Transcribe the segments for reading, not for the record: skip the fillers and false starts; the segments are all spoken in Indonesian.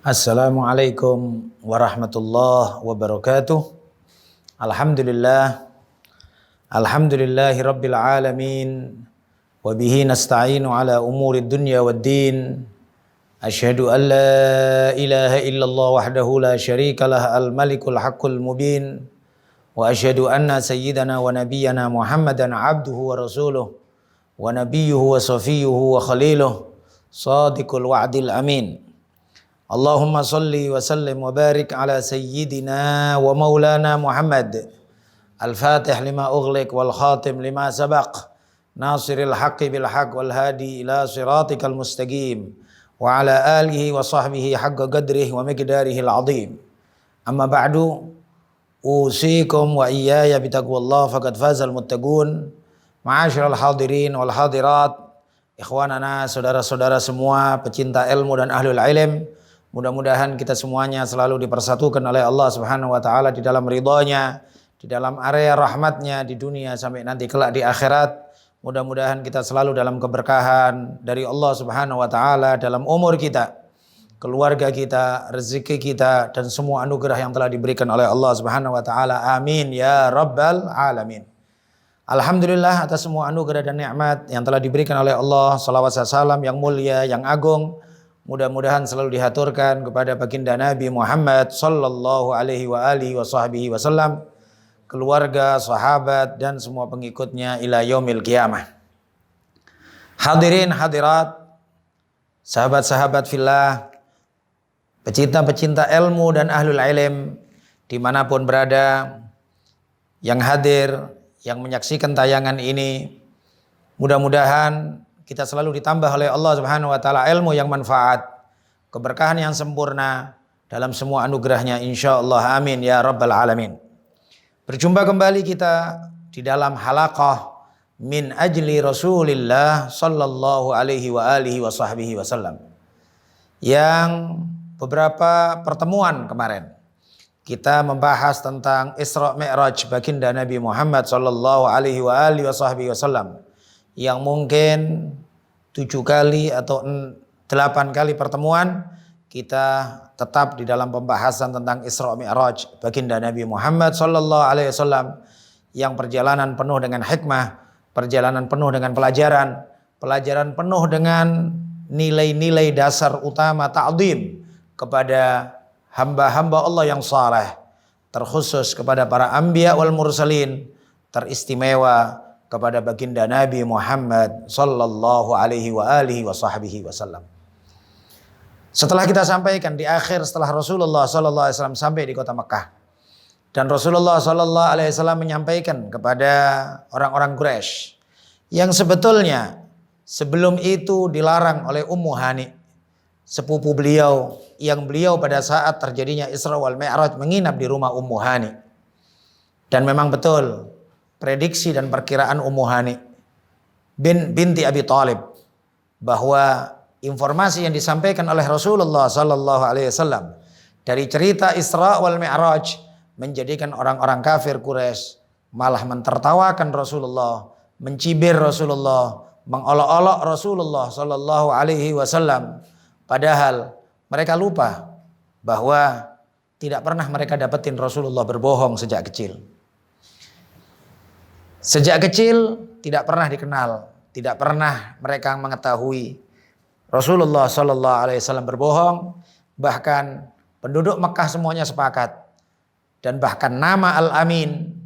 Assalamualaikum warahmatullahi wabarakatuh. Alhamdulillah. Alhamdulillahi rabbil alamin. Wabihi nasta'inu ala umuri dunya waddin. Asyhadu an la ilaha illallah wahdahu la syarika lah al-malikul haqqul mubin. Wa asyhadu anna sayyidana wa nabiyyana Muhammadan abduhu wa rasuluh. Wa nabiyyuhu wa safiyuhu wa khaliluh. Sadiqul wa'dil amin. Allahumma salli wa sallim wa barik ala sayyidina wa maulana Muhammad al-fatih lima ughliq wal khatim lima sabaq nasiril haqqi bil haqq wal hadi ila siratikal mustaqim wa ala alihi wa sahbihi haqqa qadrihi wa miqdarihi al-azim. Amma ba'du, usikum wa iyaya bitaqwallah faqad fazal muttaqun. Ma'asyiral hadirin wal hadirat, ikhwanana, saudara-saudara semua pecinta ilmu dan ahlul ilm, mudah-mudahan kita semuanya selalu dipersatukan oleh Allah Subhanahu wa taala di dalam ridhonya, di dalam area rahmatnya di dunia sampai nanti kelak di akhirat. Mudah-mudahan kita selalu dalam keberkahan dari Allah Subhanahu wa taala dalam umur kita, keluarga kita, rezeki kita, dan semua anugerah yang telah diberikan oleh Allah Subhanahu wa taala. Amin ya rabbal alamin. Alhamdulillah atas semua anugerah dan nikmat yang telah diberikan oleh Allah. Salawat dan salam yang mulia, yang agung, mudah-mudahan selalu dihaturkan kepada baginda Nabi Muhammad sallallahu alaihi wa alihi wa sahbihi wasallam, keluarga, sahabat, dan semua pengikutnya ila yaumil qiyamah. Hadirin hadirat, sahabat-sahabat fillah, pecinta-pecinta ilmu dan ahlul ilm dimanapun berada, yang hadir, yang menyaksikan tayangan ini, mudah-mudahan kita selalu ditambah oleh Allah Subhanahu wa taala ilmu yang manfaat, keberkahan yang sempurna dalam semua anugerahnya insyaallah. Amin ya rabbal alamin. Berjumpa kembali kita di dalam halaqah min ajli Rasulillah sallallahu alaihi wa alihi wa sahbihi wasallam. Yang beberapa pertemuan kemarin kita membahas tentang Isra Mi'raj baginda Nabi Muhammad sallallahu alaihi wa alihi wa sahbihi wasallam, yang mungkin 7 kali atau 8 kali pertemuan kita tetap di dalam pembahasan tentang Isra Mi'raj baginda Nabi Muhammad sallallahu alaihi wasallam, yang perjalanan penuh dengan hikmah, perjalanan penuh dengan pelajaran, pelajaran penuh dengan nilai-nilai dasar utama ta'zim kepada hamba-hamba Allah yang saleh, terkhusus kepada para anbiya wal mursalin, teristimewa kepada baginda Nabi Muhammad sallallahu alaihi wa alihi wa sahbihi wasallam. Setelah kita sampaikan di akhir, setelah Rasulullah sallallahu alaihi wasallam sampai di kota Mekah, dan Rasulullah sallallahu alaihi wasallam menyampaikan kepada orang-orang Quraisy yang sebetulnya sebelum itu dilarang oleh Ummu Hani, sepupu beliau, yang beliau pada saat terjadinya Isra wal Mi'raj menginap di rumah Ummu Hani. Dan memang betul prediksi dan perkiraan Ummu Hani binti Abi Thalib bahwa informasi yang disampaikan oleh Rasulullah sallallahu alaihi wasallam dari cerita Isra wal Mi'raj menjadikan orang-orang kafir Quraisy malah mentertawakan Rasulullah, mencibir Rasulullah, mengolok-olok Rasulullah sallallahu alaihi wasallam, padahal mereka lupa bahwa tidak pernah mereka dapetin Rasulullah berbohong sejak kecil. Sejak kecil tidak pernah dikenal, tidak pernah mereka mengetahui Rasulullah sallallahu alaihi wasallam berbohong. Bahkan penduduk Mekah semuanya sepakat, dan bahkan nama Al-Amin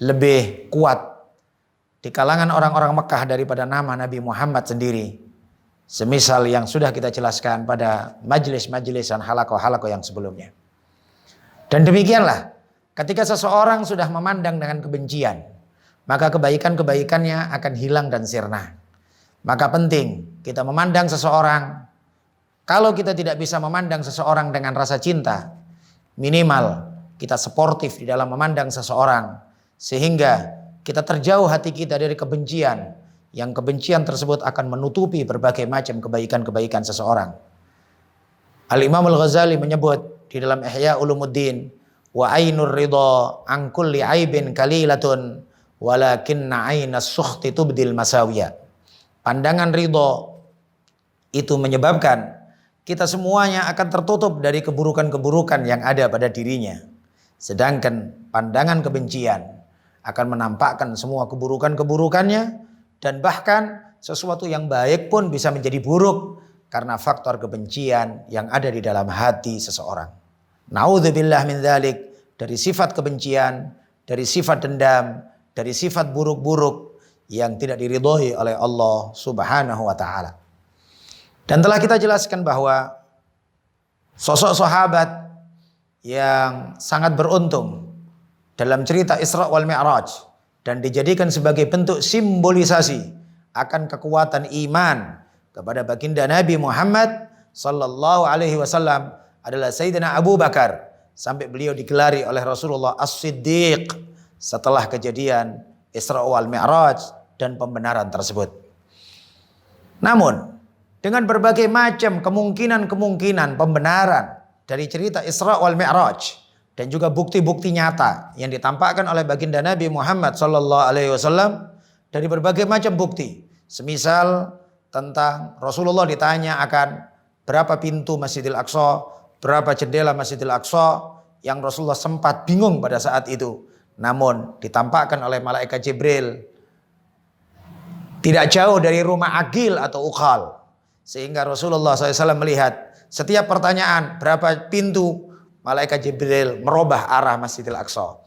lebih kuat di kalangan orang-orang Mekah daripada nama Nabi Muhammad sendiri. Semisal yang sudah kita jelaskan pada majelis-majelis dan halaqah-halaqah yang sebelumnya. Dan demikianlah, ketika seseorang sudah memandang dengan kebencian, maka kebaikan-kebaikannya akan hilang dan sirna. Maka penting kita memandang seseorang. Kalau kita tidak bisa memandang seseorang dengan rasa cinta, minimal kita sportif di dalam memandang seseorang, sehingga kita terjauh hati kita dari kebencian, yang kebencian tersebut akan menutupi berbagai macam kebaikan-kebaikan seseorang. Al-Imam Al-Ghazali menyebut di dalam Ihya Ulumuddin, wa ainur ridha an kulli aibin kalilatun walakinna ainas sukhti tubdil masawiya. Pandangan ridho itu menyebabkan kita semuanya akan tertutup dari keburukan-keburukan yang ada pada dirinya. Sedangkan pandangan kebencian akan menampakkan semua keburukan-keburukannya, dan bahkan sesuatu yang baik pun bisa menjadi buruk karena faktor kebencian yang ada di dalam hati seseorang. Naudzubillah min dzalik, dari sifat kebencian, dari sifat dendam, dari sifat buruk-buruk yang tidak diridhoi oleh Allah Subhanahu wa taala. Dan telah kita jelaskan bahwa sosok sahabat yang sangat beruntung dalam cerita Isra wal Mi'raj dan dijadikan sebagai bentuk simbolisasi akan kekuatan iman kepada baginda Nabi Muhammad sallallahu alaihi wasallam adalah Sayyidina Abu Bakar, sampai beliau digelari oleh Rasulullah As-Siddiq setelah kejadian Isra wal Mi'raj dan pembenaran tersebut. Namun dengan berbagai macam kemungkinan-kemungkinan pembenaran dari cerita Isra wal Mi'raj dan juga bukti-bukti nyata yang ditampakkan oleh baginda Nabi Muhammad sallallahu alaihi wasallam dari berbagai macam bukti. Semisal tentang Rasulullah ditanya akan berapa pintu Masjidil Aqsa, berapa jendela Masjidil Aqsa, yang Rasulullah sempat bingung pada saat itu. Namun ditampakkan oleh malaikat Jibril tidak jauh dari rumah Agil atau Ukhal. Sehingga Rasulullah SAW melihat setiap pertanyaan berapa pintu, malaikat Jibril merubah arah Masjidil Aqsa.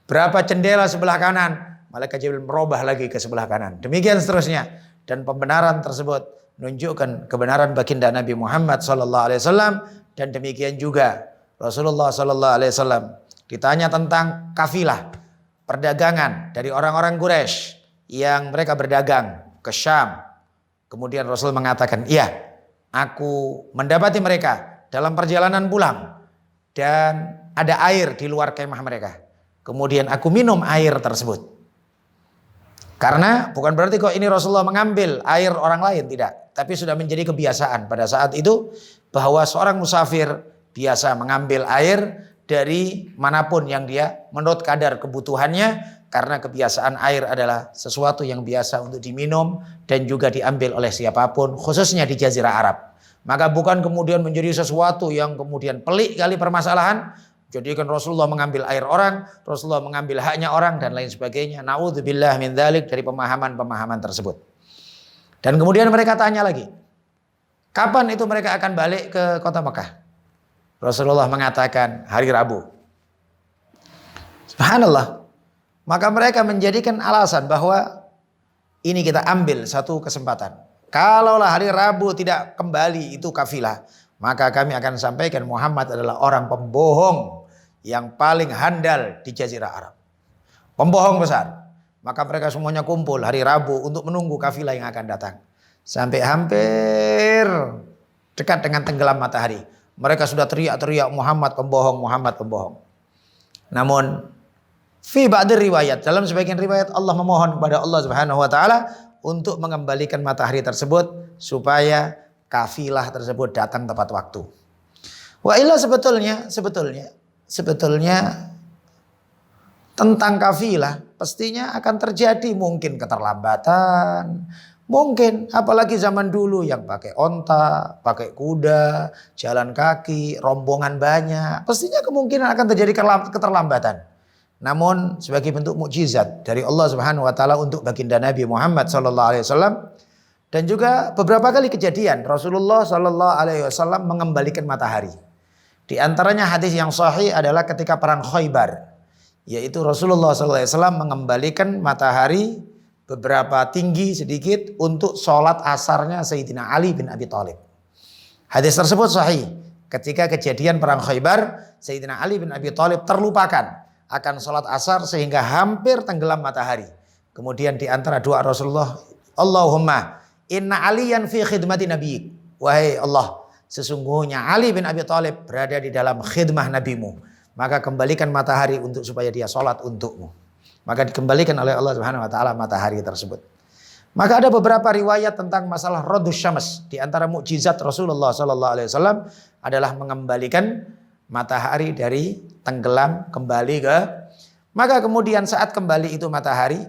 Berapa jendela sebelah kanan, malaikat Jibril merubah lagi ke sebelah kanan. Demikian seterusnya. Dan pembenaran tersebut menunjukkan kebenaran baginda Nabi Muhammad SAW. Dan demikian juga Rasulullah SAW ditanya tentang kafilah perdagangan dari orang-orang Quraisy yang mereka berdagang ke Syam. Kemudian Rasul mengatakan, iya, aku mendapati mereka dalam perjalanan pulang dan ada air di luar kemah mereka. Kemudian aku minum air tersebut. Karena bukan berarti kok ini Rasulullah mengambil air orang lain, tidak. Tapi sudah menjadi kebiasaan pada saat itu bahwa seorang musafir biasa mengambil air dari manapun yang dia menurut kadar kebutuhannya. Karena kebiasaan air adalah sesuatu yang biasa untuk diminum dan juga diambil oleh siapapun, khususnya di Jazirah Arab. Maka bukan kemudian menjadi sesuatu yang kemudian pelik kali permasalahan. Jadikan Rasulullah mengambil air orang, Rasulullah mengambil haknya orang dan lain sebagainya. Naudzubillah min dzalik, dari pemahaman-pemahaman tersebut. Dan kemudian mereka tanya lagi, kapan itu mereka akan balik ke kota Mekah? Rasulullah mengatakan hari Rabu. Subhanallah. Maka mereka menjadikan alasan bahwa ini kita ambil satu kesempatan. Kalaulah hari Rabu tidak kembali itu kafilah, maka kami akan sampaikan Muhammad adalah orang pembohong yang paling handal di Jazirah Arab. Pembohong besar. Maka mereka semuanya kumpul hari Rabu untuk menunggu kafilah yang akan datang. Sampai hampir dekat dengan tenggelam matahari, mereka sudah teriak-teriak Muhammad pembohong, Muhammad pembohong. Namun fi ba'dir riwayat, dalam sebagian riwayat Allah memohon kepada Allah Subhanahu wa taala untuk mengembalikan matahari tersebut supaya kafilah tersebut datang tepat waktu. Wa illa sebetulnya tentang kafilah pastinya akan terjadi mungkin keterlambatan, mungkin apalagi zaman dulu yang pakai onta, pakai kuda, jalan kaki, rombongan banyak, pastinya kemungkinan akan terjadi keterlambatan. Namun sebagai bentuk mukjizat dari Allah Subhanahu wa taala untuk baginda Nabi Muhammad sallallahu alaihi wasallam, dan juga beberapa kali kejadian Rasulullah sallallahu alaihi wasallam mengembalikan matahari. Di antaranya hadis yang sahih adalah ketika perang Khaybar, yaitu Rasulullah sallallahu alaihi wasallam mengembalikan matahari beberapa tinggi sedikit untuk sholat asarnya Sayyidina Ali bin Abi Thalib. Hadis tersebut sahih. Ketika kejadian perang Khaybar, Sayyidina Ali bin Abi Thalib terlupakan akan sholat asar sehingga hampir tenggelam matahari. Kemudian di antara doa Rasulullah, Allahumma inna aliyan fi khidmati nabiyik. Wahai Allah, sesungguhnya Ali bin Abi Thalib berada di dalam khidmah nabimu. Maka kembalikan matahari untuk supaya dia sholat untukmu. Maka dikembalikan oleh Allah Subhanahu wa taala matahari tersebut. Maka ada beberapa riwayat tentang masalah Radus Syams. Di antara mukjizat Rasulullah sallallahu alaihi wasallam adalah mengembalikan matahari dari tenggelam kembali ke. Maka kemudian saat kembali itu matahari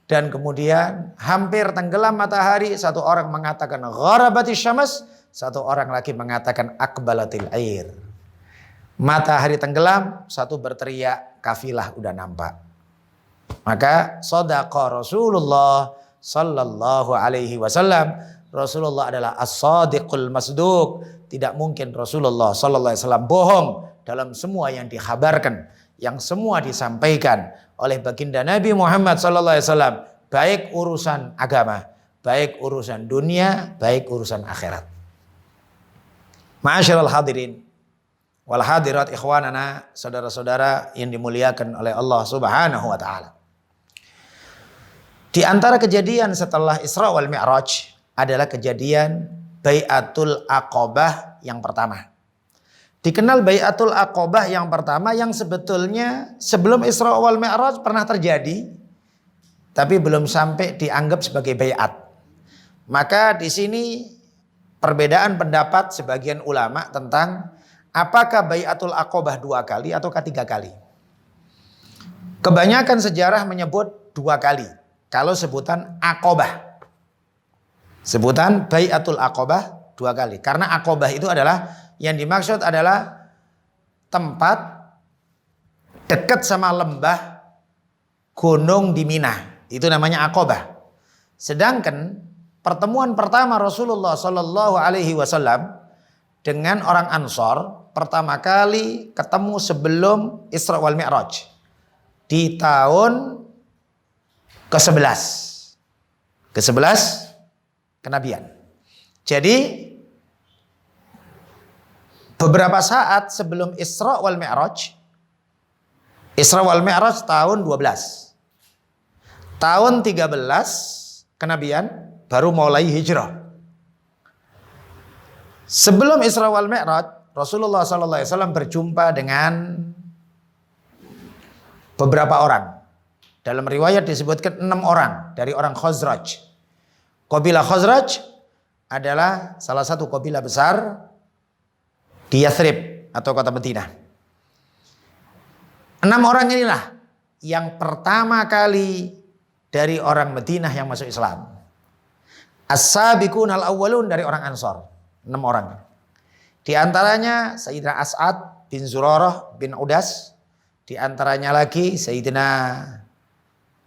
dan kemudian hampir tenggelam matahari, satu orang mengatakan gharabatis syams, satu orang lagi mengatakan aqbalatil air. Matahari tenggelam, satu berteriak kafilah udah nampak. Maka shadaqa Rasulullah sallallahu alaihi wasallam. Rasulullah adalah as-sadiqul masduq. Tidak mungkin Rasulullah sallallahu alaihi wasallam bohong dalam semua yang dikhabarkan, yang semua disampaikan oleh baginda Nabi Muhammad sallallahu alaihi wasallam, baik urusan agama, baik urusan dunia, baik urusan akhirat. Ma'asyiral hadirin wal hadirat ikhwanana, saudara-saudara yang dimuliakan oleh Allah Subhanahu wa taala. Di antara kejadian setelah Isra wal Mi'raj adalah kejadian Bai'atul Aqabah yang pertama. Dikenal Bai'atul Aqabah yang pertama yang sebetulnya sebelum Isra wal Mi'raj pernah terjadi, tapi belum sampai dianggap sebagai bai'at. Maka di sini perbedaan pendapat sebagian ulama tentang apakah Bai'atul Aqabah 2 kali atau 3 kali. Kebanyakan sejarah menyebut 2 kali. Kalau sebutan Aqabah, sebutan Bai'atul Aqabah 2 kali. Karena Aqabah itu adalah, yang dimaksud adalah tempat dekat sama lembah gunung di Mina. Itu namanya Aqabah. Sedangkan pertemuan pertama Rasulullah Sallallahu Alaihi Wasallam dengan orang Ansor pertama kali ketemu sebelum Isra wal Mi'raj di tahun ke-11 kenabian. Jadi beberapa saat sebelum Isra wal Mi'raj, Isra wal Mi'raj tahun 12, tahun 13 kenabian baru mulai hijrah. Sebelum Isra wal Mi'raj, Rasulullah SAW berjumpa dengan beberapa orang. Dalam riwayat disebutkan 6 orang dari orang Khazraj. Kabilah Khazraj adalah salah satu kabilah besar di Yathrib atau kota Madinah. 6 orang inilah yang pertama kali dari orang Madinah yang masuk Islam. As-sabiqun al-awwalun dari orang Ansor. 6 orang. Di antaranya Sayyidina As'ad bin Zurarah bin Udas. Di antaranya lagi Sayyidina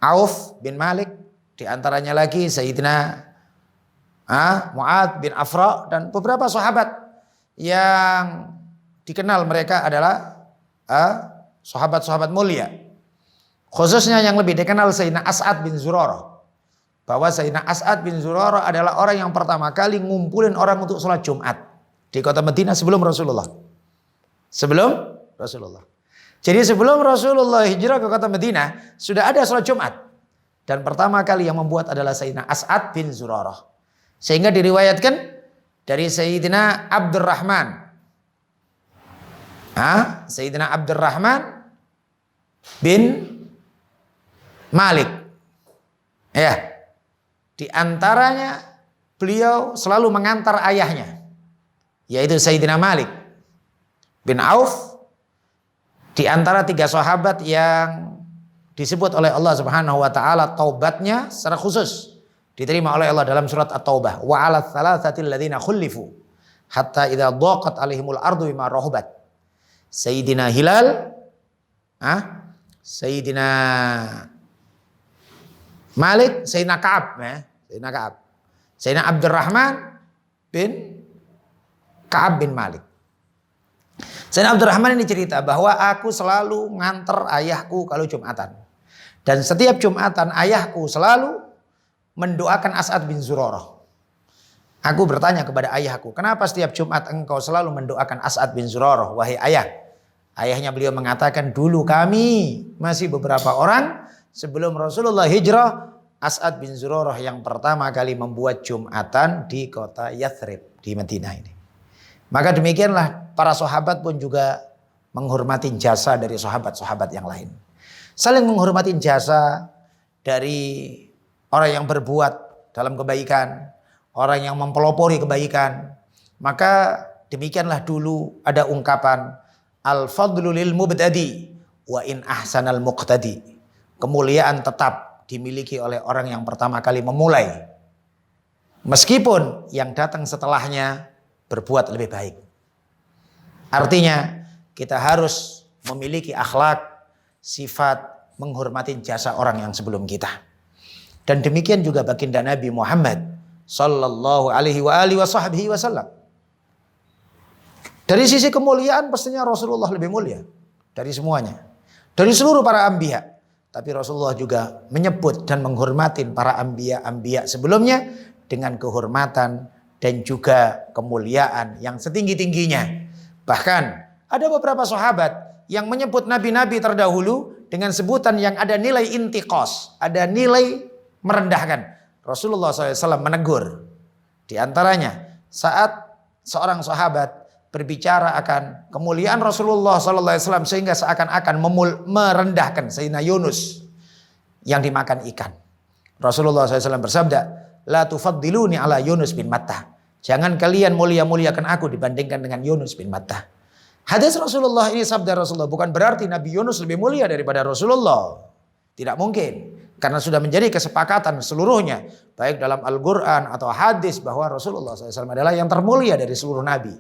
Auf bin Malik. Di antaranya lagi Sayyidina Mu'ad bin Afra. Dan beberapa sahabat yang dikenal mereka adalah sahabat-sahabat mulia. Khususnya yang lebih dikenal Sayyidina As'ad bin Zurarah. Bahwa Sayyidina As'ad bin Zurarah adalah orang yang pertama kali ngumpulin orang untuk sholat Jumat di kota Madinah sebelum Rasulullah. Sebelum Rasulullah. Jadi sebelum Rasulullah hijrah ke kota Madinah sudah ada sholat Jumat. Dan pertama kali yang membuat adalah Sayyidina As'ad bin Zurarah. Sehingga diriwayatkan dari Sayyidina Abdurrahman. Sayyidina Abdurrahman bin Malik. Ya. Di antaranya beliau selalu mengantar ayahnya, yaitu Sayyidina Malik bin Auf. Di antara 3 sahabat yang disebut oleh Allah Subhanahu wa taala taubatnya secara khusus diterima oleh Allah dalam surat At-Taubah. Wa 'alal thalathatil ladzina khulifu hatta idza dhaqat 'alaihimul ardu bima rahubat. Sayyidina Hilal, Sayyidina Malik, Sayyidina Ka'ab, Sayyidina Ka'ab. Sayyidina Abdurrahman bin Ka'ab bin Malik. Sayyidina Abdurrahman ini cerita bahwa aku selalu nganter ayahku kalau Jumatan. Dan setiap Jumatan ayahku selalu mendoakan As'ad bin Zurarah. Aku bertanya kepada ayahku, kenapa setiap Jumat engkau selalu mendoakan As'ad bin Zurarah, wahai ayah? Ayahnya beliau mengatakan, dulu kami masih beberapa orang sebelum Rasulullah hijrah, As'ad bin Zurarah yang pertama kali membuat Jumatan di kota Yathrib di Madinah ini. Maka demikianlah para sahabat pun juga menghormati jasa dari sahabat-sahabat yang lain. Saling menghormati jasa dari orang yang berbuat dalam kebaikan, orang yang mempelopori kebaikan. Maka demikianlah dulu ada ungkapan al-fadlu lil mubtadi wa in ahsanal muqtadi. Kemuliaan tetap dimiliki oleh orang yang pertama kali memulai. Meskipun yang datang setelahnya berbuat lebih baik. Artinya kita harus memiliki akhlak, sifat menghormati jasa orang yang sebelum kita. Dan demikian juga baginda Nabi Muhammad sallallahu alaihi wasallam. Dari sisi kemuliaan pastinya Rasulullah lebih mulia dari semuanya, dari seluruh para anbiya. Tapi Rasulullah juga menyebut dan menghormati para anbiya sebelumnya dengan kehormatan dan juga kemuliaan yang setinggi-tingginya. Bahkan ada beberapa sahabat yang menyebut nabi-nabi terdahulu dengan sebutan yang ada nilai intiqas, ada nilai merendahkan. Rasulullah SAW menegur. Di antaranya saat seorang sahabat berbicara akan kemuliaan Rasulullah SAW sehingga seakan-akan merendahkan Sayyidina Yunus yang dimakan ikan. Rasulullah SAW bersabda, la tufaddiluni ala Yunus bin Matta. Jangan kalian mulia-muliakan aku dibandingkan dengan Yunus bin Matta. Hadis Rasulullah ini, sabda Rasulullah, bukan berarti Nabi Yunus lebih mulia daripada Rasulullah. Tidak mungkin. Karena sudah menjadi kesepakatan seluruhnya, baik dalam Al-Quran atau hadis, bahwa Rasulullah SAW adalah yang termulia dari seluruh Nabi.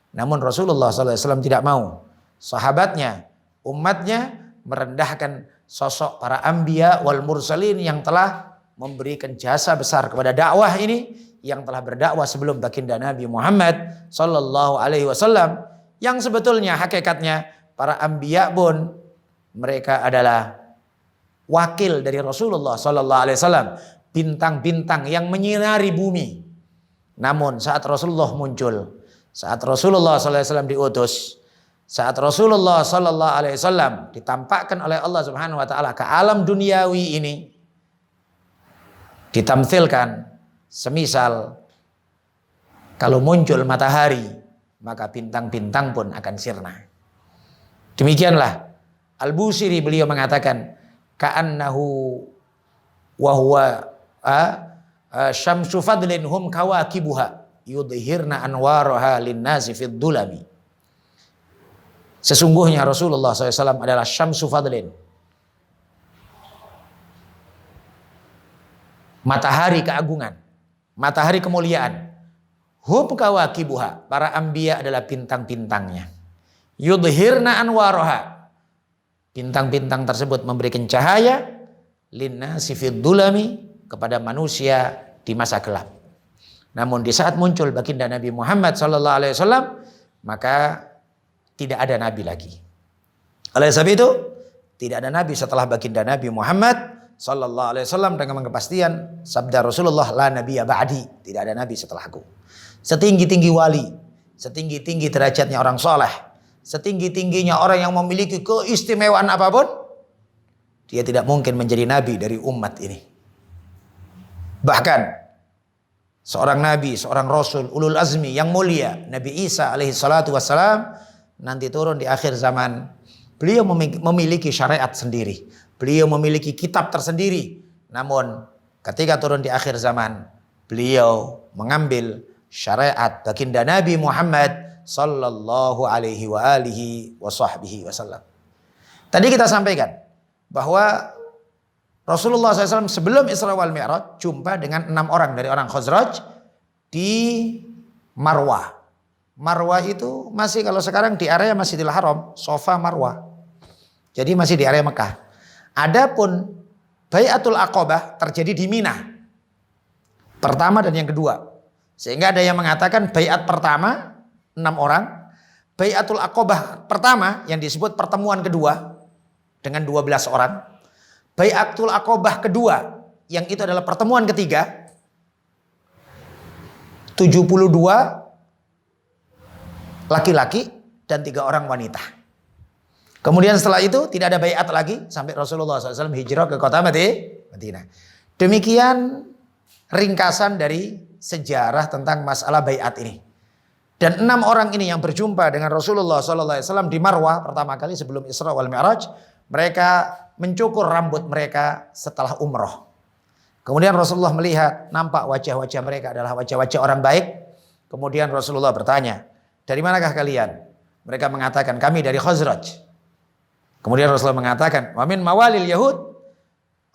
Namun Rasulullah SAW tidak mau sahabatnya, umatnya merendahkan sosok para anbiya wal mursalin yang telah memberikan jasa besar kepada dakwah ini, yang telah berdakwah sebelum baginda Nabi Muhammad sallallahu alaihi wasallam, yang sebetulnya hakikatnya para anbiya pun mereka adalah wakil dari Rasulullah sallallahu alaihi wasallam, bintang-bintang yang menyinari bumi. Namun saat Rasulullah muncul, saat Rasulullah sallallahu alaihi wasallam diutus, saat Rasulullah sallallahu alaihi wasallam ditampakkan oleh Allah Subhanahu wa taala ke alam duniawi ini, ditamtsilkan semisal kalau muncul matahari, maka bintang-bintang pun akan sirna. Demikianlah Al-Busiri, beliau mengatakan ka'annahu wa huwa syamsu fadlin hum kawakibuha yudhirna anwaraha linnasi fid dulami. Sesungguhnya Rasulullah SAW adalah syamsu fadlin, matahari keagungan, matahari kemuliaan. Hum kawakibuha, para anbiya adalah bintang-bintangnya. Yudhirna anwaraha, bintang-bintang tersebut memberikan cahaya linnasi fid dulami, kepada manusia di masa gelap. Namun di saat muncul baginda Nabi Muhammad sallallahu alaihi wasallam, maka tidak ada nabi lagi. Oleh sebab itu, tidak ada nabi setelah baginda Nabi Muhammad sallallahu alaihi wasallam, dengan kepastian sabda Rasulullah, la nabiyya ba'di, tidak ada nabi setelahku. Setinggi-tinggi wali, setinggi-tinggi derajatnya orang soleh, setinggi-tingginya orang yang memiliki keistimewaan apapun, dia tidak mungkin menjadi nabi dari umat ini. Bahkan seorang nabi, seorang rasul ulul azmi yang mulia, Nabi Isa alaihi salatu wassalam, nanti turun di akhir zaman. Beliau memiliki syariat sendiri, beliau memiliki kitab tersendiri. Namun ketika turun di akhir zaman, beliau mengambil syariat baginda Nabi Muhammad sallallahu alaihi wa alihi wa sahbihi wasallam. Tadi kita sampaikan bahwa Rasulullah SAW sebelum Isra wal Mi'raj jumpa dengan 6 orang dari orang Khazraj di Marwah. Marwah itu masih, kalau sekarang di area Masjidil Haram, Safa Marwah. Jadi masih di area Mekah. Adapun Bai'atul Aqabah terjadi di Mina. Pertama dan yang kedua. Sehingga ada yang mengatakan bai'at pertama 6 orang, Bai'atul Aqabah pertama yang disebut pertemuan kedua dengan 12 orang. Bai'atul Aqabah kedua yang itu adalah pertemuan ketiga, 72 laki-laki dan 3 orang wanita. Kemudian setelah itu tidak ada bai'at lagi sampai Rasulullah SAW hijrah ke kota Madinah. Demikian ringkasan dari sejarah tentang masalah bai'at ini. Dan 6 orang ini yang berjumpa dengan Rasulullah SAW di Marwah pertama kali sebelum Isra wal Mi'raj, mereka mencukur rambut mereka setelah umroh. Kemudian Rasulullah melihat, nampak wajah-wajah mereka adalah wajah-wajah orang baik. Kemudian Rasulullah bertanya, dari manakah kalian? Mereka mengatakan, kami dari Khazraj. Kemudian Rasulullah mengatakan, wa min mawalil Yahud,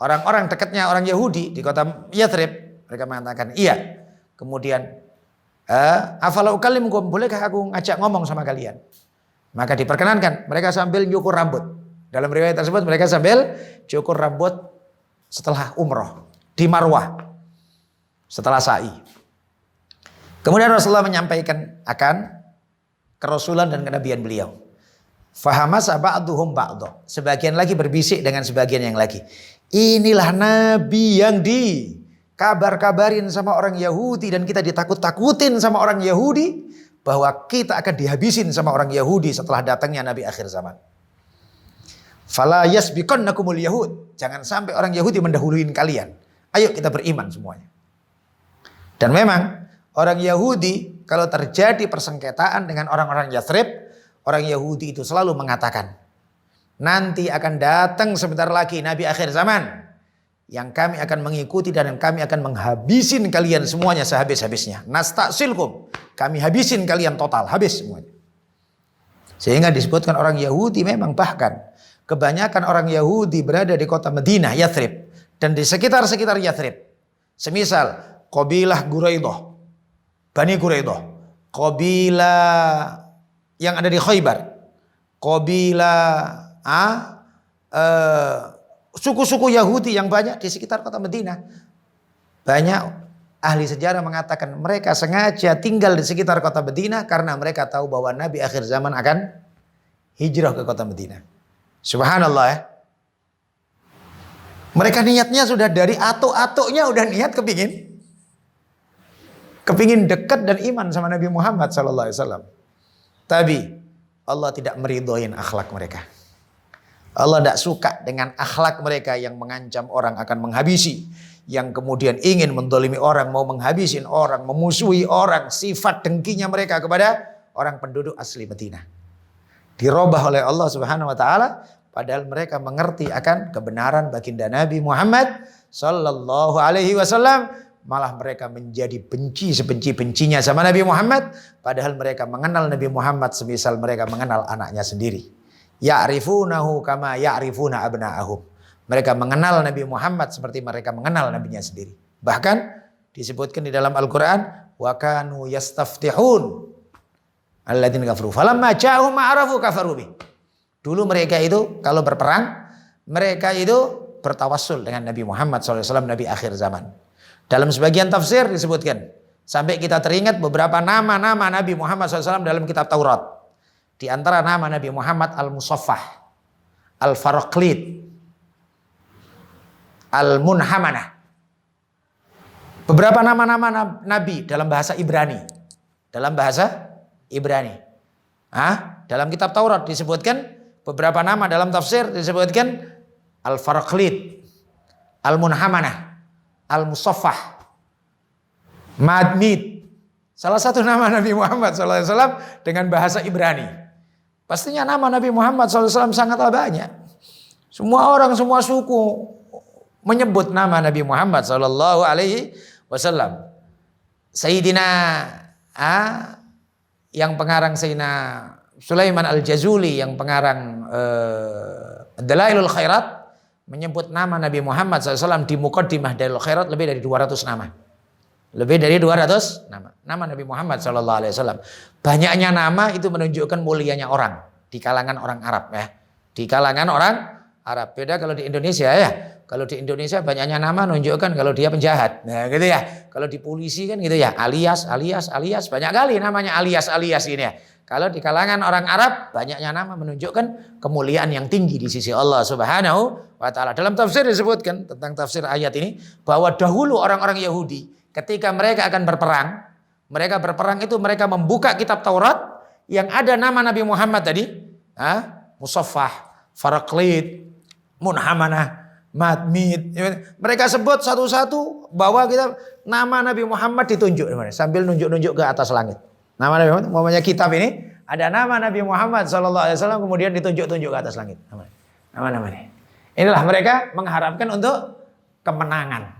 orang-orang dekatnya orang Yahudi di kota Yathrib. Mereka mengatakan, iya. Kemudian Afala ukallimukum, bolehkah aku ngajak ngomong sama kalian? Maka diperkenankan mereka sambil nyukur rambut. Dalam riwayat tersebut mereka sambil cukur rambut setelah umroh di Marwah, setelah sa'i. Kemudian Rasulullah menyampaikan akan kerasulan dan kenabian beliau. Fahamasa ba'duhum ba'dha. Sebagian lagi berbisik dengan sebagian yang lagi. Inilah nabi yang dikabar-kabarin sama orang Yahudi dan kita ditakut-takutin sama orang Yahudi bahwa kita akan dihabisin sama orang Yahudi setelah datangnya nabi akhir zaman. Fala yasbiqannakumul yahud. Jangan sampai orang Yahudi mendahuluin kalian. Ayo kita beriman semuanya. Dan memang orang Yahudi kalau terjadi persengketaan dengan orang-orang Yathrib, orang Yahudi itu selalu mengatakan, nanti akan datang sebentar lagi nabi akhir zaman yang kami akan mengikuti dan kami akan menghabisin kalian semuanya sehabis-habisnya. Nastasilkum, kami habisin kalian total, habis semuanya. Sehingga disebutkan orang Yahudi memang bahkan kebanyakan orang Yahudi berada di kota Madinah, Yathrib, dan di sekitar-sekitar Yathrib. Semisal kabilah Quraidah, Bani Quraidah, kabilah yang ada di Khaybar, kabilah suku-suku Yahudi yang banyak di sekitar kota Madinah. Banyak ahli sejarah mengatakan mereka sengaja tinggal di sekitar kota Madinah karena mereka tahu bahwa Nabi akhir zaman akan hijrah ke kota Madinah. Subhanallah ya. Mereka niatnya sudah dari atuk-atuknya udah niat kepingin dekat dan iman sama Nabi Muhammad SAW. Tapi Allah tidak meridhoin akhlak mereka. Allah tidak suka dengan akhlak mereka yang mengancam orang akan menghabisi, yang kemudian ingin mendolimi orang, mau menghabisin orang, memusuhi orang. Sifat dengkinya mereka kepada orang penduduk asli Madinah dirubah oleh Allah Subhanahu wa taala, padahal mereka mengerti akan kebenaran baginda Nabi Muhammad sallallahu alaihi wasallam, malah mereka menjadi benci sebenci-bencinya sama Nabi Muhammad, padahal mereka mengenal Nabi Muhammad semisal mereka mengenal anaknya sendiri. Ya'rifunahu kama ya'rifuna abna'ahum. Mereka mengenal Nabi Muhammad seperti mereka mengenal nabinya sendiri. Bahkan disebutkan di dalam Al-Qur'an, wa kanu yastaftihun alladzina kafaru falamma ja'ahum ma'arafu kafaru bih. Dulu mereka itu kalau berperang, mereka itu bertawassul dengan Nabi Muhammad SAW, Nabi akhir zaman. Dalam sebagian tafsir disebutkan, sampai kita teringat beberapa nama-nama Nabi Muhammad SAW dalam kitab Taurat. Di antara nama Nabi Muhammad Al-Musaffah, Al-Faraqlid, Al-Munhamanah. Beberapa nama-nama Nabi dalam bahasa Ibrani. Dalam bahasa Ibrani. Dalam kitab Taurat disebutkan beberapa nama, dalam tafsir disebutkan Al-Faraqlid, Al-Munhamanah, Al-Musaffah, Madmid. Salah satu nama Nabi Muhammad SAW dengan bahasa Ibrani. Pastinya nama Nabi Muhammad SAW sangatlah banyak. Semua orang, semua suku menyebut nama Nabi Muhammad SAW. Sayyidina yang pengarang Sayyidina Sulaiman Al-Jazuli, yang pengarang Dalailul Khairat, menyebut nama Nabi Muhammad SAW di Muqaddimah Dalailul Khairat lebih dari 200 nama. Lebih dari 200 nama. Nama Nabi Muhammad SAW. Banyaknya nama itu menunjukkan mulianya orang di kalangan orang Arab ya. Di kalangan orang Arab. Beda kalau di Indonesia ya. Kalau di Indonesia banyaknya nama menunjukkan kalau dia penjahat. Nah gitu ya. Kalau di polisi kan gitu ya. Alias. Banyak kali namanya alias ini ya. Kalau di kalangan orang Arab banyaknya nama menunjukkan kemuliaan yang tinggi di sisi Allah Subhanahu wa taala. Dalam tafsir disebutkan tentang tafsir ayat ini bahwa dahulu orang-orang Yahudi ketika mereka akan berperang itu mereka membuka kitab Taurat yang ada nama Nabi Muhammad tadi, Musaffah, Faraqlid, Munhamanah, Madmid. Mereka sebut satu-satu bahwa kita nama Nabi Muhammad ditunjuk sambil nunjuk-nunjuk ke atas langit. Nama Nabi Muhammad, umpamanya kitab ini ada nama Nabi Muhammad SAW kemudian ditunjuk-tunjuk ke atas langit. Nama-nama ini. Inilah mereka mengharapkan untuk kemenangan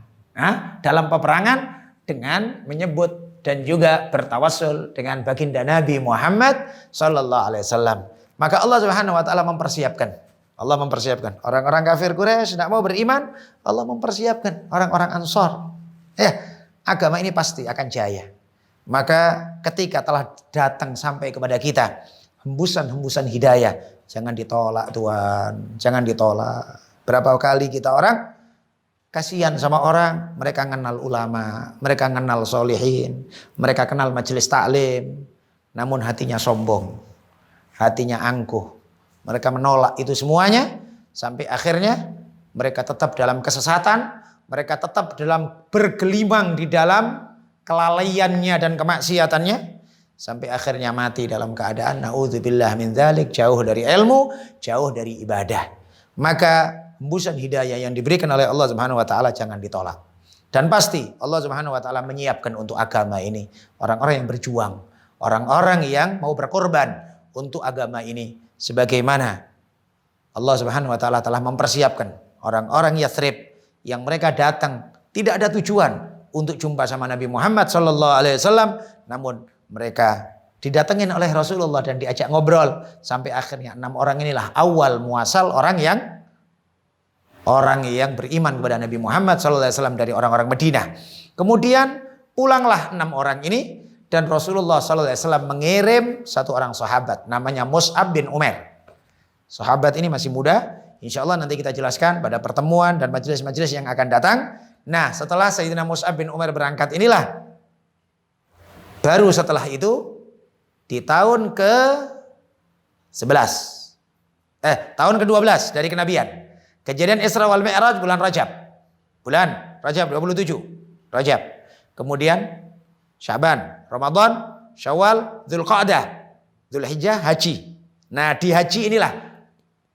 dalam peperangan dengan menyebut dan juga bertawassul dengan baginda Nabi Muhammad SAW. Maka Allah Subhanahu wa taala mempersiapkan. Orang-orang kafir Quraisy tidak mau beriman, Allah mempersiapkan orang-orang Ansor. Agama ini pasti akan jaya. Maka ketika telah datang sampai kepada kita hembusan-hembusan hidayah, jangan ditolak Tuhan, jangan ditolak. Berapa kali kita orang kasihan sama orang, mereka kenal ulama, mereka kenal solihin, mereka kenal majelis taklim, namun hatinya sombong, hatinya angkuh. Mereka menolak itu semuanya sampai akhirnya mereka tetap dalam kesesatan, mereka tetap dalam bergelimang di dalam kelalaiannya dan kemaksiatannya sampai akhirnya mati dalam keadaan naudzubillah min dzalik, jauh dari ilmu, jauh dari ibadah. Maka hembusan hidayah yang diberikan oleh Allah Subhanahu wa taala jangan ditolak. Dan pasti Allah Subhanahu wa taala menyiapkan untuk agama ini orang-orang yang berjuang, orang-orang yang mau berkorban untuk agama ini, sebagaimana Allah Subhanahu wa taala telah mempersiapkan orang-orang Yathrib yang mereka datang tidak ada tujuan untuk jumpa sama Nabi Muhammad sallallahu alaihi wasallam, namun mereka didatengin oleh Rasulullah dan diajak ngobrol sampai akhirnya 6 orang inilah awal muasal orang yang beriman kepada Nabi Muhammad sallallahu alaihi wasallam dari orang-orang Madinah. Kemudian pulanglah 6 orang ini dan Rasulullah sallallahu alaihi wasallam mengirim satu orang sahabat namanya Mus'ab bin Umair. Sahabat ini masih muda, insya Allah nanti kita jelaskan pada pertemuan dan majelis-majelis yang akan datang. Nah, setelah Sayyidina Mus'ab bin Umair berangkat inilah, baru setelah itu di tahun tahun ke-12 dari kenabian. Kejadian Isra wal Mi'raj bulan Rajab. Bulan Rajab 27. Rajab. Kemudian Syaban, Ramadan, Syawal, Dzulqa'dah, Dzulhijjah, Haji. Nah, di haji inilah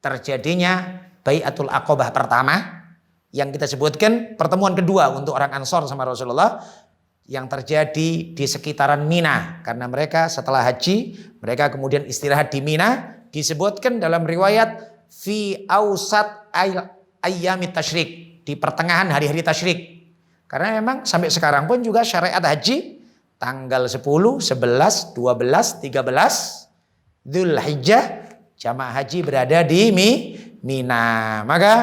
terjadinya Bai'atul Aqabah pertama yang kita sebutkan, pertemuan kedua untuk orang Ansor sama Rasulullah yang terjadi di sekitaran Mina, karena mereka setelah haji mereka kemudian istirahat di Mina, disebutkan dalam riwayat fi ausat ayyamit tasyrik, di pertengahan hari-hari tasyrik. Karena memang sampai sekarang pun juga syariat haji tanggal 10, 11, 12, 13 Dzulhijjah jamaah haji berada di Mina. Maka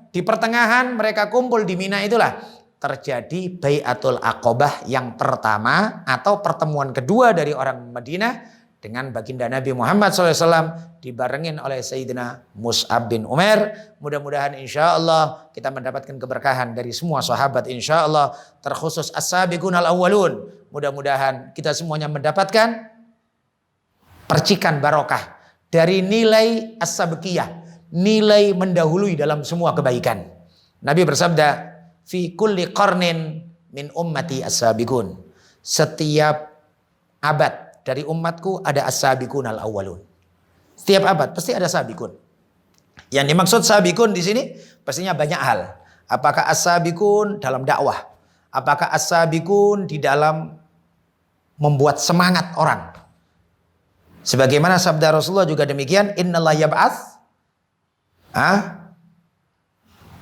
di pertengahan mereka kumpul di Mina itulah terjadi Bai'atul Aqabah yang pertama atau pertemuan kedua dari orang Madinah dengan baginda Nabi Muhammad SAW dibarengin oleh Sayyidina Mus'ab bin Umair. Mudah-mudahan insya Allah kita mendapatkan keberkahan dari semua sahabat insya Allah, terkhusus as-sabiqun al-awwalun. Mudah-mudahan kita semuanya mendapatkan percikan barokah dari nilai as-sabqiyah, nilai mendahului dalam semua kebaikan. Nabi bersabda, fi kulli qarnin min ummati as-sabiqun. Setiap abad dari umatku ada as-sabiqun al-awwalun. Setiap abad pasti ada sabiqun. Yang dimaksud sabiqun di sini pastinya banyak hal. Apakah as-sabiqun dalam dakwah? Apakah as-sabiqun di dalam membuat semangat orang? Sebagaimana sabda Rasulullah juga demikian, innallaha yab'ats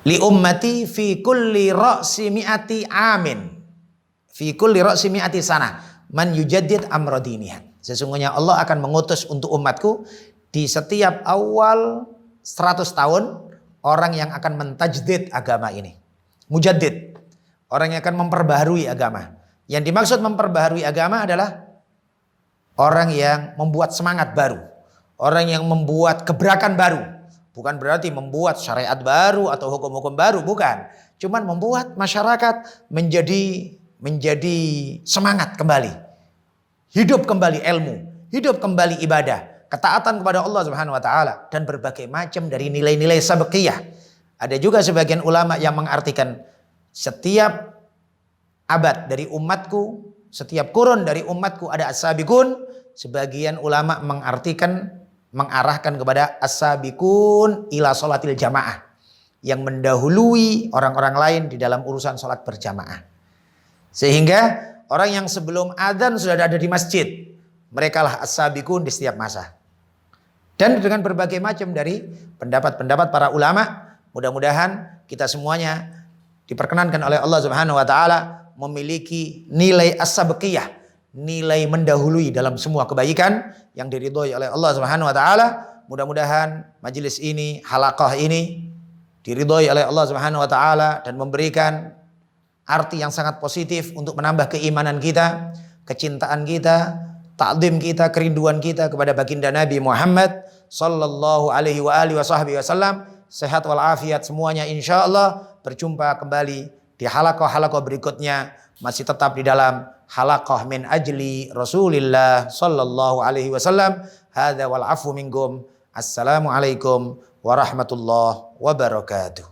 li ummati fi kulli ra'si mi'ati amin, fi kulli ra'si mi'ati sana man yujaddid amra diniha. Sesungguhnya Allah akan mengutus untuk umatku di setiap awal 100 tahun orang yang akan mentajdid agama ini. Mujaddid, orang yang akan memperbaharui agama. Yang dimaksud memperbaharui agama adalah orang yang membuat semangat baru, orang yang membuat gebrakan baru. Bukan berarti membuat syariat baru atau hukum-hukum baru, bukan. Cuman membuat masyarakat menjadi semangat kembali. Hidup kembali ilmu, hidup kembali ibadah, ketaatan kepada Allah Subhanahu wa taala dan berbagai macam dari nilai-nilai sabqiyah. Ada juga sebagian ulama yang mengartikan setiap abad dari umatku, setiap kurun dari umatku ada as-sabiqun. Sebagian ulama mengarahkan kepada as-sabiqun ila sholatil jamaah, yang mendahului orang-orang lain di dalam urusan sholat berjamaah. Sehingga orang yang sebelum adzan sudah ada di masjid, mereka lah as-sabiqun di setiap masa. Dan dengan berbagai macam dari pendapat-pendapat para ulama, mudah-mudahan kita semuanya diperkenankan oleh Allah Subhanahu wa taala memiliki nilai as-sabqiyah, nilai mendahului dalam semua kebaikan yang diridhoi oleh Allah Subhanahu wa taala. Mudah-mudahan majelis ini, halaqah ini diridhoi oleh Allah Subhanahu wa taala dan memberikan arti yang sangat positif untuk menambah keimanan kita, kecintaan kita, ta'zim kita, kerinduan kita kepada baginda Nabi Muhammad sallallahu alaihi wasallam. Sehat walafiat semuanya insyaallah. Berjumpa kembali di halaqah-halaqah berikutnya, masih tetap di dalam halaqah min ajli Rasulillah sallallahu alaihi wasallam. Hadza wal afu minkum. Assalamualaikum warahmatullahi wabarakatuh.